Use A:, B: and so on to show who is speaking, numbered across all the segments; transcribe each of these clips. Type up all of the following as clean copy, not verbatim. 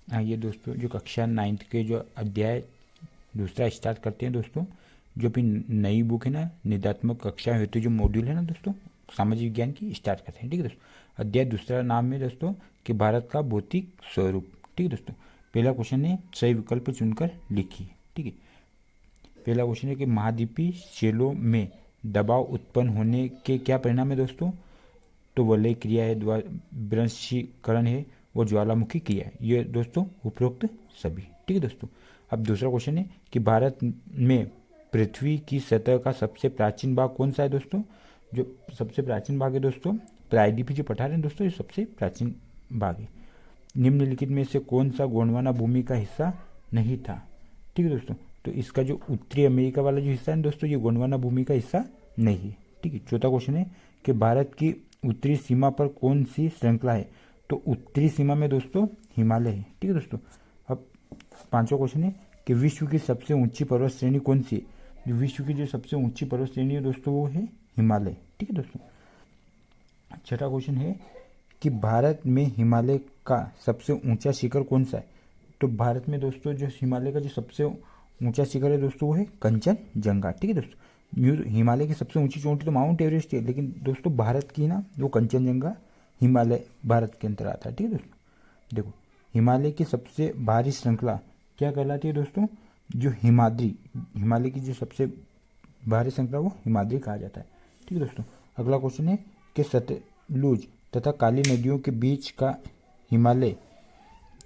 A: आइए दोस्तों, जो कक्षा 9th के जो अध्याय दूसरा स्टार्ट करते हैं दोस्तों। जो भी नई बुक है ना, निदात्मक कक्षा हेतु जो मॉड्यूल है ना दोस्तों, सामाजिक विज्ञान की स्टार्ट करते हैं। ठीक है दोस्तों। अध्याय दूसरा नाम है दोस्तों कि भारत का भौतिक स्वरूप। ठीक है दोस्तों। पहला क्वेश्चन है सही विकल्प चुनकर लिखिए। ठीक है। पहला क्वेश्चन है कि महाद्वीपीय सेलों में दबाव उत्पन्न होने के क्या परिणाम है दोस्तों। तो वलय क्रिया है, विरंशीकरण है, वो ज्वालामुखी क्रिया है। ये दोस्तों उपरोक्त सभी। ठीक है दोस्तों। अब दूसरा क्वेश्चन है कि भारत में पृथ्वी की सतह का सबसे प्राचीन भाग कौन सा है दोस्तों। जो सबसे प्राचीन भाग है दोस्तों, प्रायद्वीपीय जो पठार है दोस्तों, ये सबसे प्राचीन भाग है। निम्नलिखित में से कौन सा गोंडवाना भूमि का हिस्सा नहीं था। ठीक है दोस्तों। तो इसका जो उत्तरी अमेरिका वाला जो हिस्सा है दोस्तों, ये गोंडवाना भूमि का हिस्सा नहीं है। ठीक है। चौथा क्वेश्चन है कि भारत की उत्तरी सीमा पर कौन सी श्रृंखला है। तो उत्तरी सीमा में दोस्तों हिमालय है। ठीक है दोस्तों। अब पांचवा क्वेश्चन है कि विश्व की सबसे ऊंची पर्वत श्रेणी कौन सी है। जो विश्व की जो सबसे ऊंची पर्वत श्रेणी है दोस्तों, वो है हिमालय। ठीक है दोस्तों। छठा क्वेश्चन है कि भारत में हिमालय का सबसे ऊंचा शिखर कौन सा है। तो भारत में दोस्तों जो हिमालय का जो सबसे ऊंचा शिखर है दोस्तों, वो है कंचनजंगा। ठीक है दोस्तों। हिमालय की सबसे ऊंची चोटी तो माउंट एवरेस्ट है, लेकिन दोस्तों भारत की ना वो कंचनजंगा हिमालय भारत के अंतर आता है। ठीक है दोस्तों। देखो, हिमालय की सबसे भारी श्रृंखला क्या कहलाती है दोस्तों। जो हिमालय की जो सबसे भारी श्रृंखला वो हिमाद्री कहा जाता है। ठीक है दोस्तों। अगला क्वेश्चन है कि सतलुज तथा काली नदियों के बीच का हिमालय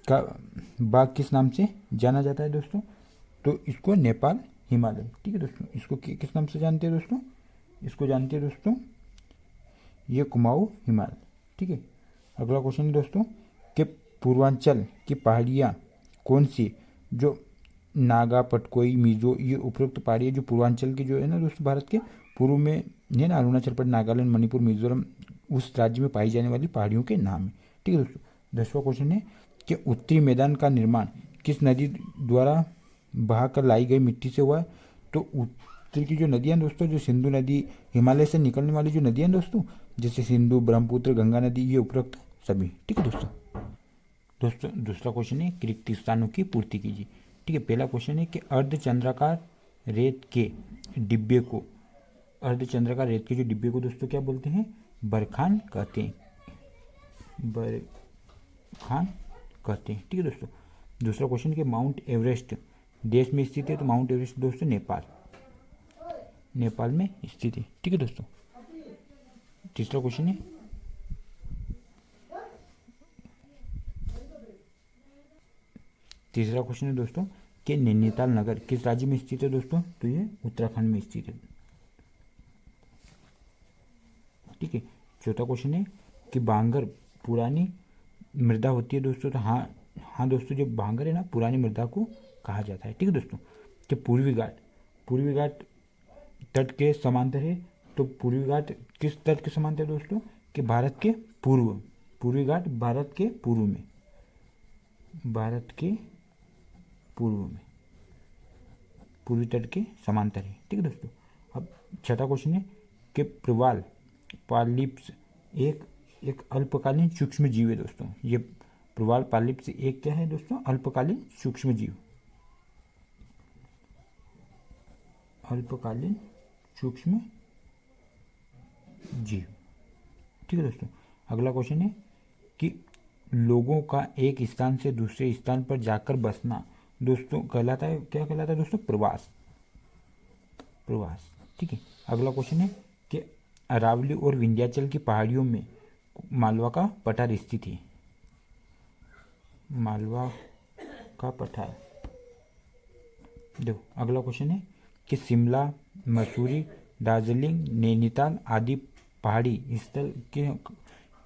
A: का भाग किस नाम से जाना जाता है दोस्तों। तो इसको नेपाल हिमालय। ठीक है दोस्तों। इसको किस नाम से जानते हैं दोस्तों। इसको जानते हैं दोस्तों ये कुमाऊं हिमालय। ठीक है। अगला क्वेश्चन है दोस्तों कि पूर्वांचल की पहाड़ियाँ कौन सी। जो नागा, पटकोई, मिजो, ये उपरोक्त पहाड़ियाँ जो पूर्वांचल की जो है ना दोस्तों, भारत के पूर्व में है ना, अरुणाचल प्रदेश, नागालैंड, मणिपुर, मिजोरम, उस राज्य में पाई जाने वाली पहाड़ियों के नाम है। ठीक है दोस्तों। 10वां क्वेश्चन है कि उत्तरी मैदान का निर्माण किस नदी द्वारा बहा कर लाई गई मिट्टी से हुआ है। तो उत्तर की जो नदियाँ दोस्तों, जो सिंधु नदी, हिमालय से निकलने वाली जो नदियाँ दोस्तों, जैसे सिंधु, ब्रह्मपुत्र, गंगा नदी, ये उपरोक्त सभी। ठीक है दोस्तों। दूसरा क्वेश्चन है कि रिक्त स्थानों की पूर्ति कीजिए। ठीक है। पहला क्वेश्चन है कि अर्धचंद्राकार रेत के डिब्बे को दोस्तों क्या बोलते हैं। बरखान कहते हैं। बरखान कहते हैं। ठीक है दोस्तों। दूसरा क्वेश्चन कि माउंट एवरेस्ट देश में स्थित है। तो माउंट एवरेस्ट दोस्तों नेपाल में स्थित है। ठीक है दोस्तों। तीसरा क्वेश्चन है दोस्तों कि नैनीताल नगर किस राज्य में स्थित है दोस्तों। तो ये उत्तराखंड में स्थित है। ठीक है। चौथा क्वेश्चन है कि भांगर पुरानी मृदा होती है दोस्तों। तो हाँ दोस्तों, जो भांगर है ना, पुरानी मृदा को कहा जाता है। ठीक है दोस्तों। कि पूर्वी घाट तट के समांतर है। तो पूर्वी घाट किस तट के समांतर है दोस्तों। कि भारत के पूर्वी घाट भारत के पूर्व में पूर्वी तट के समांतर है। ठीक है दोस्तों। अब छठा क्वेश्चन है कि प्रवाल पॉलिप्स एक अल्पकालीन सूक्ष्म जीव है दोस्तों। ये प्रवाल पॉलिप्स एक क्या है दोस्तों, अल्पकालीन सूक्ष्म जीव। ठीक है दोस्तों। अगला क्वेश्चन है कि लोगों का एक स्थान से दूसरे स्थान पर जाकर बसना दोस्तों कहलाता है, क्या कहलाता है दोस्तों, प्रवास। ठीक है। अगला क्वेश्चन है कि अरावली और विंध्याचल की पहाड़ियों में मालवा का पठार स्थित है। देखो, अगला क्वेश्चन है कि शिमला, मसूरी, दार्जिलिंग, नैनीताल आदि पहाड़ी स्थल के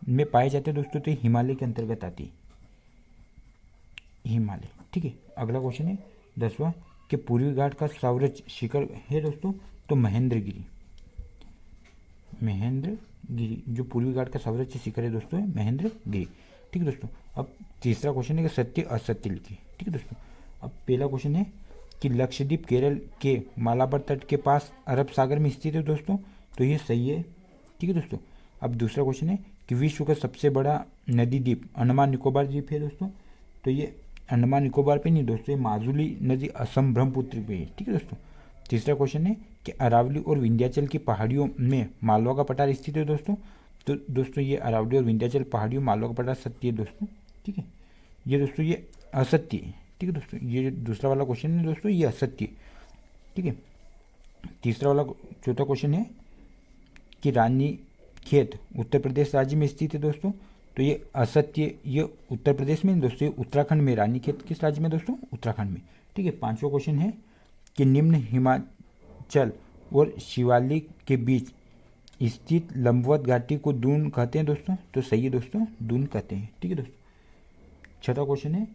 A: में पाए जाते हैं दोस्तों। तो हिमालय के अंतर्गत आती हिमालय। ठीक है। अगला क्वेश्चन है 10वां कि पूर्वी घाट का सर्वोच्च शिखर है दोस्तों। तो महेंद्रगिरी। जो पूर्वी घाट का सर्वोच्च शिखर है दोस्तों, है महेंद्रगिरी। ठीक है दोस्तों। अब तीसरा क्वेश्चन है कि सत्य असत्य लिखिए। ठीक है दोस्तों। अब पहला क्वेश्चन है कि लक्षद्वीप केरल के मालाबार तट के पास अरब सागर में स्थित है दोस्तों। तो ये सही है। ठीक है दोस्तों। अब दूसरा क्वेश्चन है कि विश्व का सबसे बड़ा नदी द्वीप अंडमान निकोबार द्वीप है दोस्तों। तो ये अंडमान निकोबार पे नहीं दोस्तों, ये माजुली नदी असम ब्रह्मपुत्र पे है। ठीक है दोस्तों। तीसरा क्वेश्चन है कि अरावली और विंध्याचल की पहाड़ियों में मालवा का पठार स्थित है दोस्तों। तो दोस्तों ये अरावली और विंध्याचल पहाड़ियों में मालवा का पठार सत्य है दोस्तों। ठीक है, ये दोस्तों ये असत्य है। ठीक है दोस्तों, ये जो दूसरा वाला क्वेश्चन है दोस्तों ये असत्य है। ठीक है, तीसरा वाला चौथा क्वेश्चन है कि रानी खेत उत्तर प्रदेश राज्य में स्थित है दोस्तों। तो ये असत्य, ये उत्तर प्रदेश में दोस्तों, ये उत्तराखंड में। रानी खेत किस राज्य में दोस्तों? उत्तराखंड में। ठीक है, पांचवा क्वेश्चन है कि निम्न हिमाचल और शिवालिक के बीच स्थित लंबवत घाटी को दून कहते हैं दोस्तों। तो सही है दोस्तों, दून कहते हैं। ठीक है दोस्तों। छठा क्वेश्चन है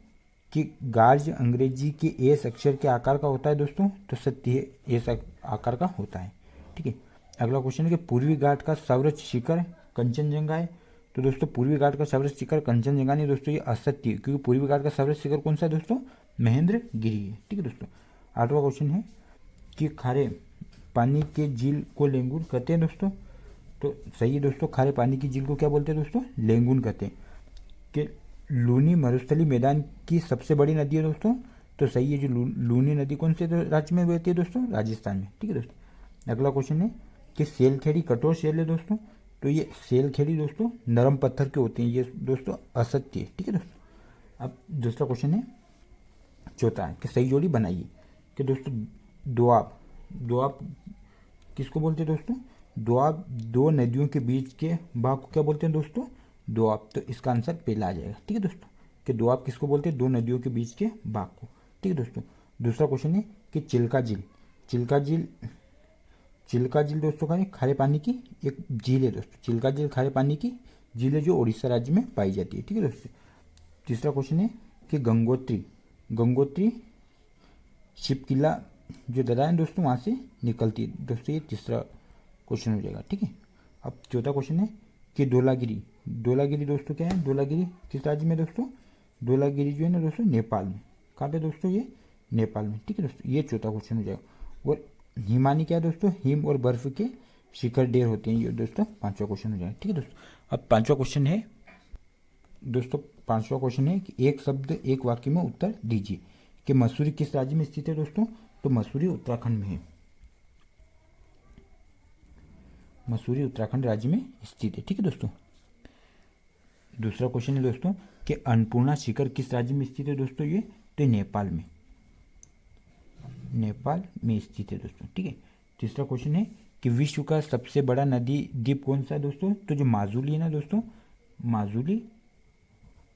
A: कि गार्ज अंग्रेजी के एस अक्षर के आकार का होता है दोस्तों। तो सत्य है, एस आकार का होता है। ठीक है, अगला क्वेश्चन है कि पूर्वी घाट का सर्वोच्च शिखर कंचनजंगा है। तो दोस्तों पूर्वी घाट का सर्वोच्च शिखर कंचनजंगा नहीं दोस्तों, ये असत्य है, क्योंकि पूर्वी घाट का सर्वोच्च शिखर कौन सा है दोस्तों? महेंद्रगिरी है। ठीक है दोस्तों। आठवां क्वेश्चन है कि खारे पानी के झील को लेंगुन कहते हैं दोस्तों। तो सही है दोस्तों, खारे पानी की झील को क्या बोलते हैं दोस्तों? लेंगुन कहते हैं। कि लूनी मरुस्थली मैदान की सबसे बड़ी नदी है दोस्तों। तो सही है, जो लूनी नदी कौन से राज्य में बहती है दोस्तों? राजस्थान में। ठीक है दोस्तों। अगला क्वेश्चन है कि सेलखेड़ी कठोर सेल है दोस्तों। तो ये सेलखेड़ी दोस्तों नरम पत्थर के होते हैं, ये दोस्तों असत्य है। ठीक है दोस्तों। अब दूसरा क्वेश्चन है चौथा है कि सही जोड़ी बनाइए। कि दोस्तों दोआब, दोआब किसको बोलते हैं दोस्तों? दोआब दो नदियों के बीच के भाग को क्या बोलते हैं दोस्तों? दोआब। तो इसका आंसर पहला आ जाएगा। ठीक है दोस्तों, कि दोआब किसको बोलते हैं? दो नदियों के बीच के भाग को। ठीक है दोस्तों। दूसरा क्वेश्चन है कि चिल्का झील, चिल्का झील, चिल्का झील दोस्तों खारे पानी की एक झील है दोस्तों। चिल्का झील खारे पानी की झील है जो उड़ीसा राज्य में पाई जाती है। ठीक है दोस्तों। तीसरा क्वेश्चन है कि गंगोत्री, गंगोत्री शिपकिला जो दरा है दोस्तों वहाँ से निकलती है दोस्तों, ये तीसरा क्वेश्चन हो जाएगा। ठीक है। अब चौथा क्वेश्चन है कि धौलागिरी, धौलागिरी दोस्तों क्या है? धौलागिरी किस राज्य में दोस्तों? धौलागिरी जो है ना दोस्तों नेपाल में। कहाँ पे दोस्तों? ये नेपाल में। ठीक है दोस्तों, ये चौथा क्वेश्चन हो जाएगा। और हिमानी क्या है दोस्तों? हिम और बर्फ के शिखर ढेर होते हैं, ये दोस्तों पांचवा क्वेश्चन हो जाएगा। ठीक है दोस्तों। अब पांचवा क्वेश्चन है दोस्तों, पांचवा क्वेश्चन है कि एक शब्द एक वाक्य में उत्तर दीजिए। कि मसूरी किस राज्य में स्थित है दोस्तों? तो मसूरी उत्तराखंड में है। मसूरी उत्तराखंड राज्य में स्थित है। ठीक है दोस्तों। दूसरा क्वेश्चन है दोस्तों कि अन्नपूर्णा शिखर किस राज्य में स्थित है दोस्तों? ये तो नेपाल में, नेपाल में स्थित है दोस्तों। ठीक है। तीसरा क्वेश्चन है कि विश्व का सबसे बड़ा नदी द्वीप कौन सा है दोस्तों? तो जो माजुली है ना दोस्तों, माजुली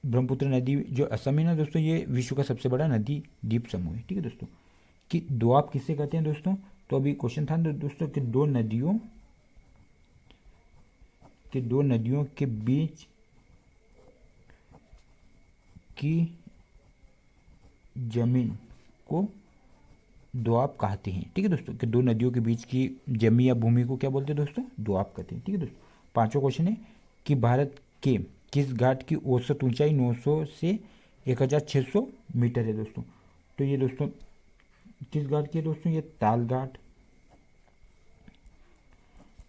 A: ब्रह्मपुत्र नदी जो असम है ना दोस्तों, ये विश्व का सबसे बड़ा नदी द्वीप समूह है। ठीक है दोस्तों। कि दोआब किससे कहते हैं दोस्तों? तो अभी क्वेश्चन था दोस्तों कि दो नदियों के बीच की जमीन को दोआब कहते हैं। ठीक है दोस्तों। कि दो नदियों के बीच की जमीन या भूमि को क्या बोलते हैं दोस्तों? दोआब कहते हैं। ठीक है दोस्तों। पांचवा क्वेश्चन है कि भारत के किस घाट की औसत ऊंचाई 900 से 1600 मीटर है दोस्तों? तो ये दोस्तों किस घाट की है दोस्तों? ये ताल घाट,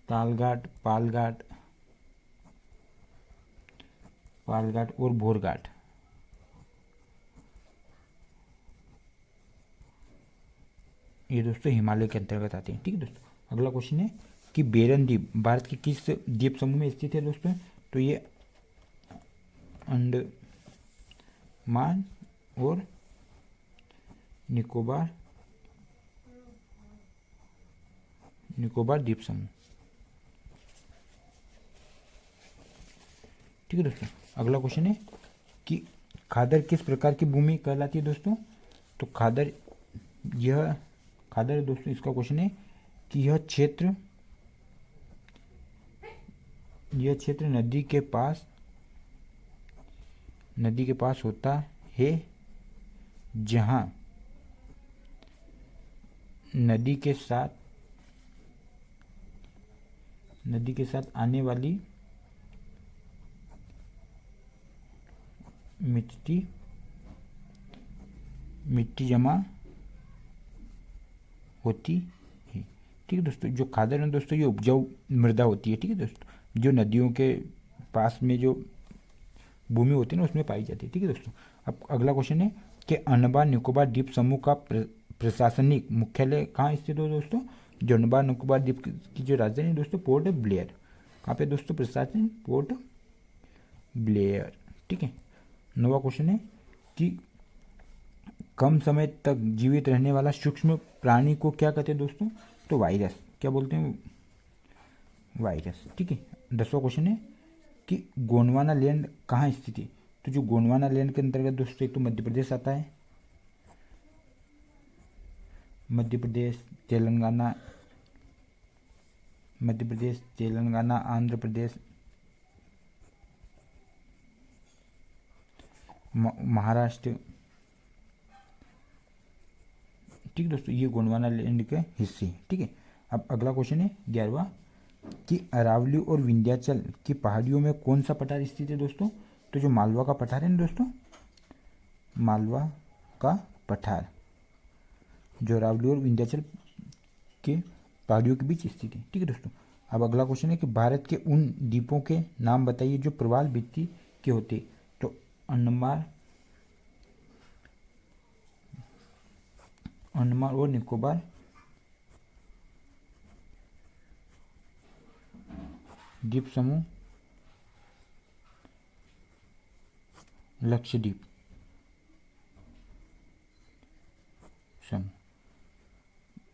A: तालघाट, पालघाट, पालघाट और भोरघाट, ये दोस्तों हिमालय के अंतर्गत आते हैं। ठीक है दोस्तों। अगला क्वेश्चन है कि बेरन द्वीप भारत के किस द्वीप समूह में स्थित है दोस्तों? तो ये अंडमान और निकोबार द्वीप समूह। ठीक है दोस्तों। अगला क्वेश्चन है कि खादर किस प्रकार की भूमि कहलाती है दोस्तों? तो खादर दोस्तों इसका क्वेश्चन है कि यह क्षेत्र नदी के पास होता है, जहां नदी के साथ आने वाली मिट्टी जमा होती है। ठीक है दोस्तों। जो खादर है दोस्तों ये उपजाऊ मृदा होती है। ठीक है दोस्तों, जो नदियों के पास में जो भूमि होती है ना उसमें पाई जाती है। ठीक है दोस्तों। अब अगला क्वेश्चन है कि अंडमान निकोबार द्वीप समूह का प्रशासनिक मुख्यालय कहाँ स्थित हो दोस्तों? जो अंडमान निकोबार द्वीप की जो राजधानी है दोस्तों, पोर्ट ब्लेयर। कहाँ पे दोस्तों प्रशासन? Port Blair. ठीक है। 9वां क्वेश्चन है कि कम समय तक जीवित रहने वाला सूक्ष्म प्राणी को क्या कहते हैं दोस्तों? तो वायरस। क्या बोलते हैं? वायरस। ठीक है। 10वां क्वेश्चन है कि गोंडवाना लैंड कहाँ स्थित है? तो जो गोंडवाना लैंड के अंतर्गत दोस्तों एक तो मध्य प्रदेश आता है, मध्य प्रदेश, तेलंगाना, आंध्र प्रदेश, महाराष्ट्र। ठीक है दोस्तों, ये गोंडवाना लैंड के हिस्से हैं। ठीक है। अब अगला क्वेश्चन है 11वां कि अरावली और विंध्याचल की पहाड़ियों में कौन सा पठार स्थित है दोस्तों? तो जो मालवा का पठार है ना दोस्तों, मालवा का पठार जो अरावली और विंध्याचल के पहाड़ियों के बीच स्थित है। ठीक है दोस्तों। अब अगला क्वेश्चन है कि भारत के उन द्वीपों के नाम बताइए जो प्रवाल भित्ति के होते। तो अंडमान और निकोबार, द्वीप समूह, लक्षद्वीप समूह,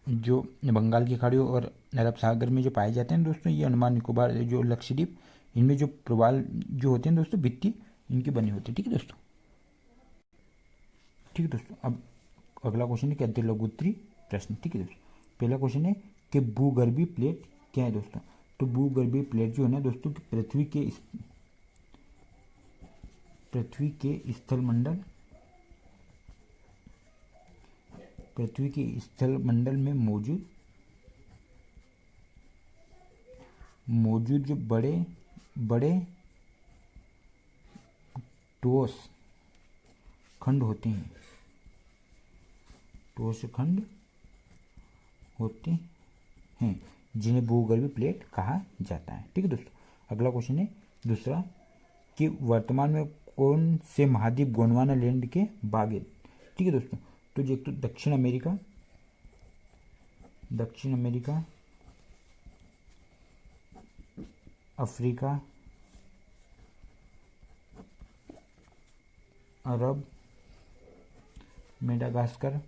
A: जो बंगाल की खाड़ी और अरब सागर में जो पाए जाते हैं दोस्तों, ये अंडमान निकोबार जो लक्षद्वीप, इनमें जो प्रवाल जो होते हैं दोस्तों, भित्ति इनकी बनी होती है। ठीक है दोस्तों। ठीक है दोस्तों। अब अगला क्वेश्चन है कि अति लघुत्तरी प्रश्न। ठीक है दोस्तों। पहला क्वेश्चन है कि भूगर्भीय प्लेट क्या है दोस्तों? तो भूगर्भीय प्लेट जो है ना दोस्तों, पृथ्वी के स्थल मंडल में मौजूद जो बड़े बड़े ठोस खंड होते हैं, जिन्हें भूगर्भीय प्लेट कहा जाता है। ठीक है दोस्तों। अगला क्वेश्चन है दूसरा कि वर्तमान में कौन से महाद्वीप गोंडवाना लैंड के भाग है? ठीक है दोस्तों। तो जो एक तो दक्षिण अमेरिका, अफ्रीका, अरब, मेडागास्कर,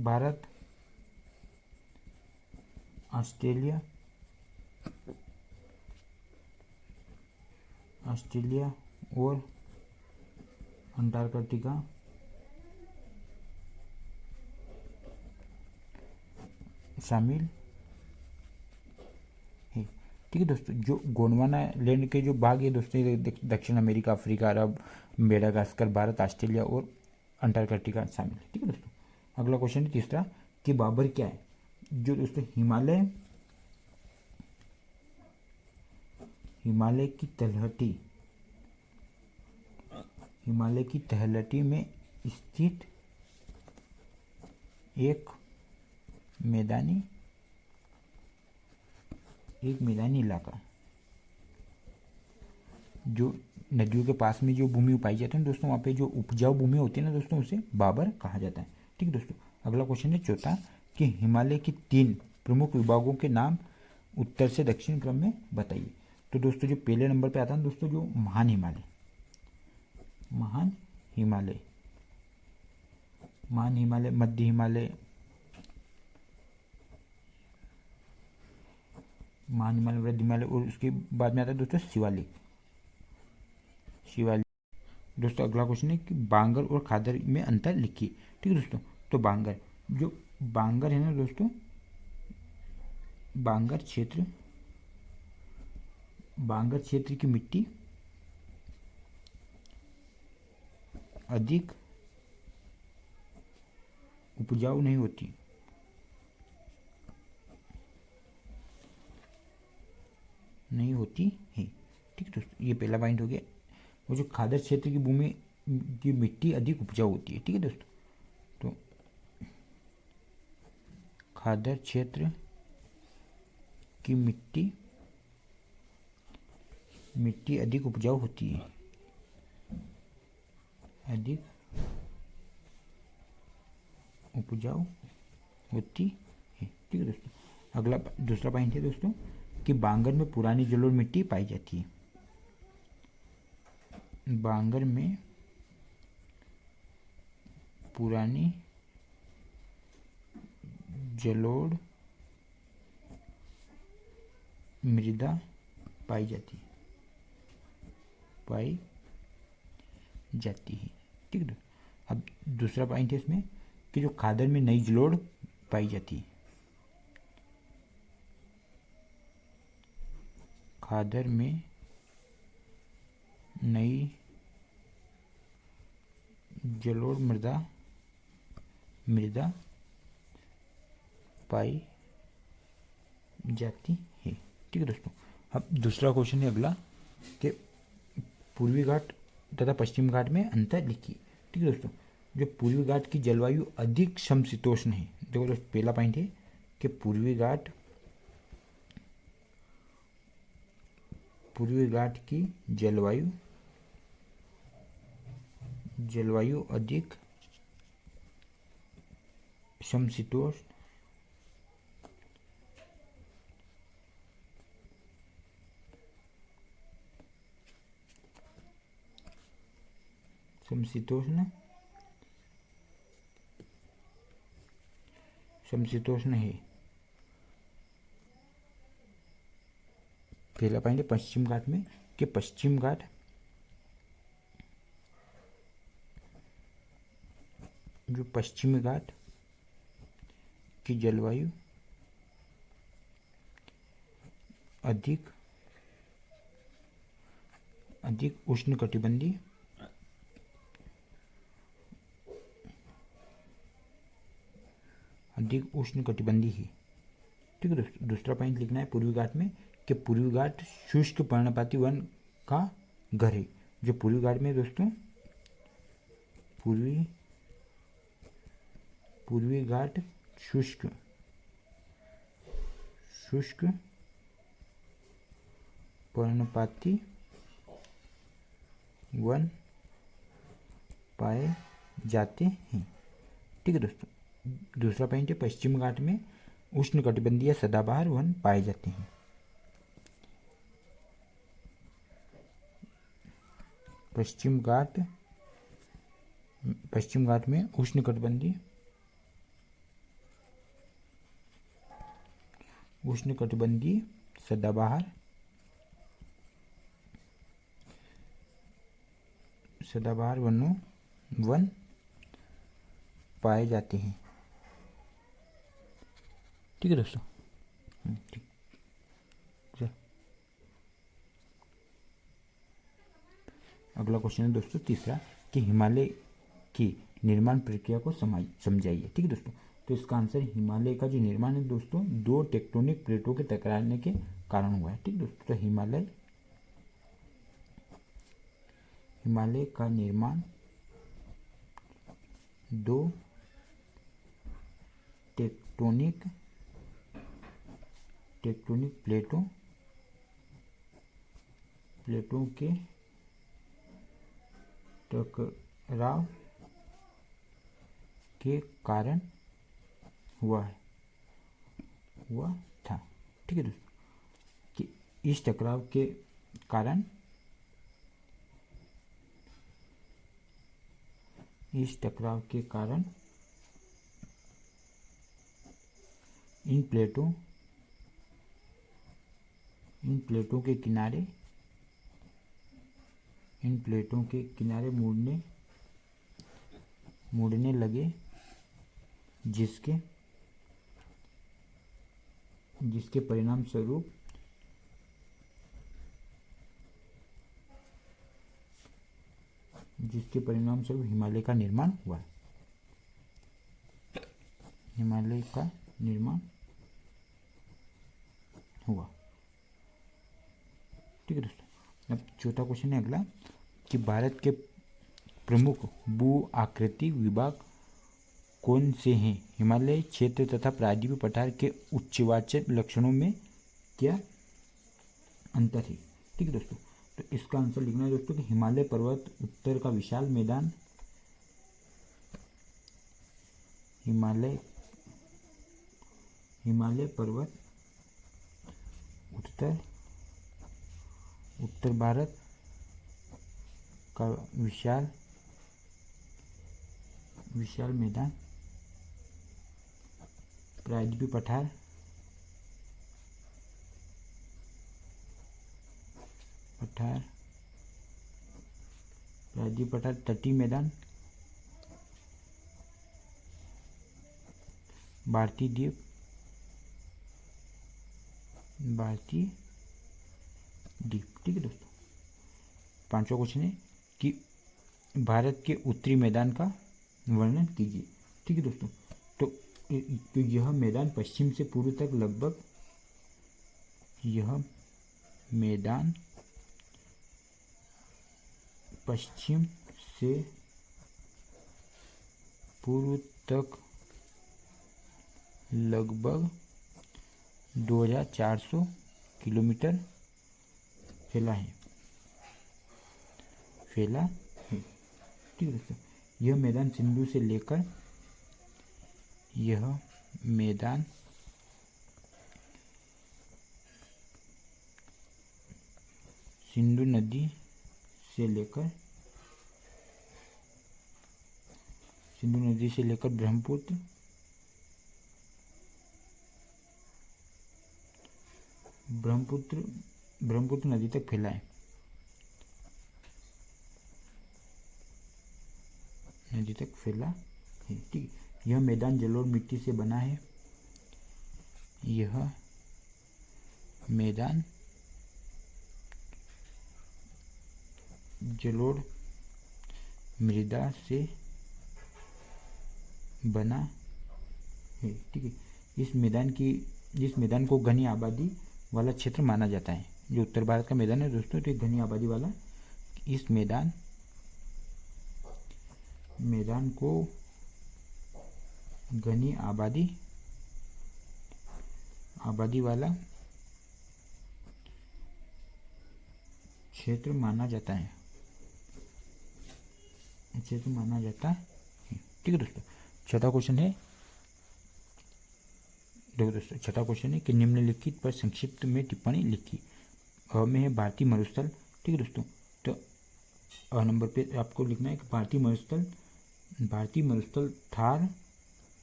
A: भारत, ऑस्ट्रेलिया और अंटार्कटिका शामिल है। ठीक है दोस्तों। जो गोंडवाना लैंड के जो भाग है दोस्तों, दक्षिण अमेरिका, अफ्रीका, अरब, मेडागास्कर, भारत, ऑस्ट्रेलिया और अंटार्कटिका शामिल है। ठीक है दोस्तों। अगला क्वेश्चन है तीसरा कि बाबर क्या है? जो दोस्तों हिमालय की तलहटी में स्थित एक मैदानी इलाका, जो नदियों के पास में जो भूमि पाई जाती है दोस्तों, वहाँ पे जो उपजाऊ भूमि होती है ना दोस्तों, उसे बाबर कहा जाता है। ठीक है दोस्तों। अगला क्वेश्चन है चौथा कि हिमालय के 3 प्रमुख विभागों के नाम उत्तर से दक्षिण क्रम में बताइए। तो दोस्तों जो पहले नंबर पे आता है दोस्तों, जो महान हिमालय, मध्य हिमालय, वृद्ध हिमालय, और उसके बाद में आता है दोस्तों शिवालिक। दोस्तों अगला क्वेश्चन है कि बांगर और खादर में अंतर लिखिए। ठीक है दोस्तों। तो बांगर है ना दोस्तों, बांगर क्षेत्र की मिट्टी अधिक उपजाऊ नहीं होती, है। ठीक है दोस्तों। ये पहला पॉइंट हो गया। वो जो खादर क्षेत्र की भूमि की मिट्टी अधिक उपजाऊ होती है। ठीक है दोस्तों। तो खादर क्षेत्र की मिट्टी मिट्टी अधिक उपजाऊ होती है, अधिक उपजाऊ होती है। ठीक है दोस्तों। अगला दूसरा पॉइंट है दोस्तों कि बांगर में पुरानी जलोढ़ मिट्टी पाई जाती है। बांगर में पुरानी जलोढ़ मृदा पाई जाती है, ठीक है। अब दूसरा पॉइंट है इसमें कि जो खादर में नई जलोढ़ पाई जाती है, खादर में नई जलोढ़ मृदा पाई जाती है। ठीक है दोस्तों। अब दूसरा क्वेश्चन है अगला कि पूर्वी घाट तथा पश्चिम घाट में अंतर लिखिए। ठीक है दोस्तों। जो पूर्वी घाट की जलवायु अधिक समशीतोष्ण है, देखो दोस्तों पहला पॉइंट है कि पूर्वी घाट की जलवायु अधिक समशीतोष्ण है। पहला पॉइंट है पश्चिम घाट में कि पश्चिम घाट जो पश्चिमी घाट की जलवायु अधिक उष्णकटिबंधीय है। ठीक है दोस्तों। दूसरा पॉइंट लिखना है पूर्वी घाट में कि पूर्वी घाट शुष्क पर्णपाती वन का घर है। जो पूर्वी घाट में दोस्तों पूर्वी घाट शुष्क पर्णपाती वन पाए जाते हैं। ठीक है दोस्तों। दूसरा पॉइंट है पश्चिम घाट में उष्णकटिबंधीय सदाबहार वन पाए जाते हैं। पश्चिम घाट में उष्णकटिबंधीय सदाबहार वन पाए जाते हैं। ठीक है दोस्तों। ठीक। अगला क्वेश्चन है दोस्तों तीसरा कि हिमालय की निर्माण प्रक्रिया को समझाइए। ठीक है दोस्तों। तो इसका आंसर हिमालय का जो निर्माण है दोस्तों दो टेक्टोनिक प्लेटों के टकराने के कारण हुआ है। ठीक दोस्तों। तो हिमालय का निर्माण दो टेक्टोनिक प्लेटों के टकराव के कारण हुआ था। ठीक है दोस्तों। कि इस टकराव के कारण इन प्लेटों के किनारे मुड़ने लगे जिसके परिणाम स्वरूप हिमालय का निर्माण हुआ। ठीक है दोस्तों। अब चौथा क्वेश्चन है अगला कि भारत के प्रमुख भू आकृति विभाग कौन से हैं? हिमालय क्षेत्र तथा प्रायद्वीपीय पठार के उच्चवाचक लक्षणों में क्या अंतर है? ठीक है दोस्तों। तो इसका आंसर लिखना है दोस्तों कि हिमालय पर्वत उत्तर का विशाल मैदान, हिमालय पर्वत उत्तर भारत का विशाल मैदान, प्रायद्वीपीय पठार, प्रायद्वीपीय पठार, तटीय मैदान, भारतीय द्वीप, ठीक है दोस्तों। पांचवा क्वेश्चन है कि भारत के उत्तरी मैदान का वर्णन कीजिए, ठीक है दोस्तों। तो यह मैदान पश्चिम से पूर्व तक लगभग, यह मैदान पश्चिम से पूर्व तक लगभग 2400 किलोमीटर फैला है, ठीक है दोस्तों। यह मैदान सिंधु से लेकर, यह मैदान सिंधु नदी से लेकर ब्रह्मपुत्र नदी तक फैला है, ठीक है। यह मैदान जलोढ़ मिट्टी से बना है, यह मैदान जलोढ़ मृदा से बना है, ठीक है। इस मैदान को घनी आबादी वाला क्षेत्र माना जाता है। जो उत्तर भारत का मैदान है दोस्तों, तो घनी आबादी वाला, इस मैदान को घनी आबादी वाला क्षेत्र माना जाता है, ठीक है दोस्तों। छठा क्वेश्चन है, देखो दोस्तों, छठा क्वेश्चन है कि निम्नलिखित पर संक्षिप्त में टिप्पणी लिखी। अ में है भारतीय मरुस्थल, ठीक है दोस्तों। तो अ नंबर पे आपको लिखना है कि भारतीय मरुस्थल थार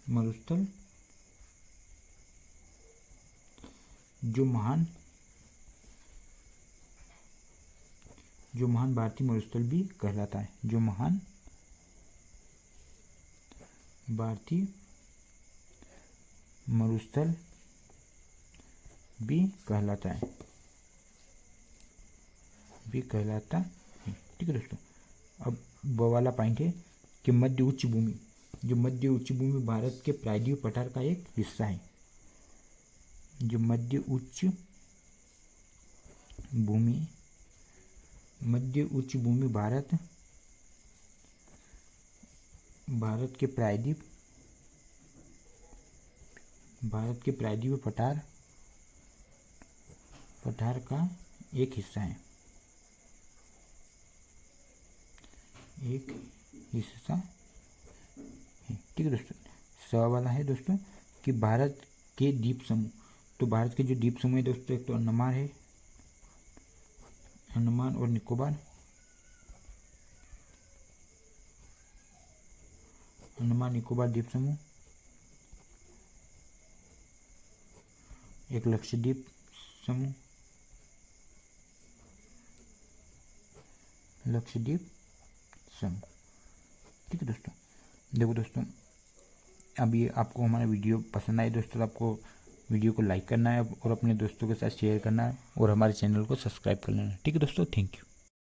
A: मरुस्थल जो महान भारतीय मरुस्थल भी कहलाता है, जो महान भारतीय मरुस्थल भी कहलाता है, ठीक है दोस्तों। अब ब वाला पॉइंट है कि मध्य उच्च भूमि भारत के प्रायद्वीपीय पठार का एक हिस्सा है। जो मध्य उच्च भूमि भारत के प्रायद्वीपीय पठार का एक हिस्सा है, ठीक है दोस्तों। स वाला है दोस्तों कि भारत के द्वीप समूह, तो भारत के जो द्वीप समूह है दोस्तों, एक तो अंडमान और निकोबार, द्वीप समूह, एक लक्षद्वीप समूह, ठीक है दोस्तों। देखो दोस्तों, अब ये आपको हमारा वीडियो पसंद आए दोस्तों, तो आपको वीडियो को लाइक करना है और अपने दोस्तों के साथ शेयर करना है और हमारे चैनल को सब्सक्राइब कर लेना है, ठीक है दोस्तों। Thank you.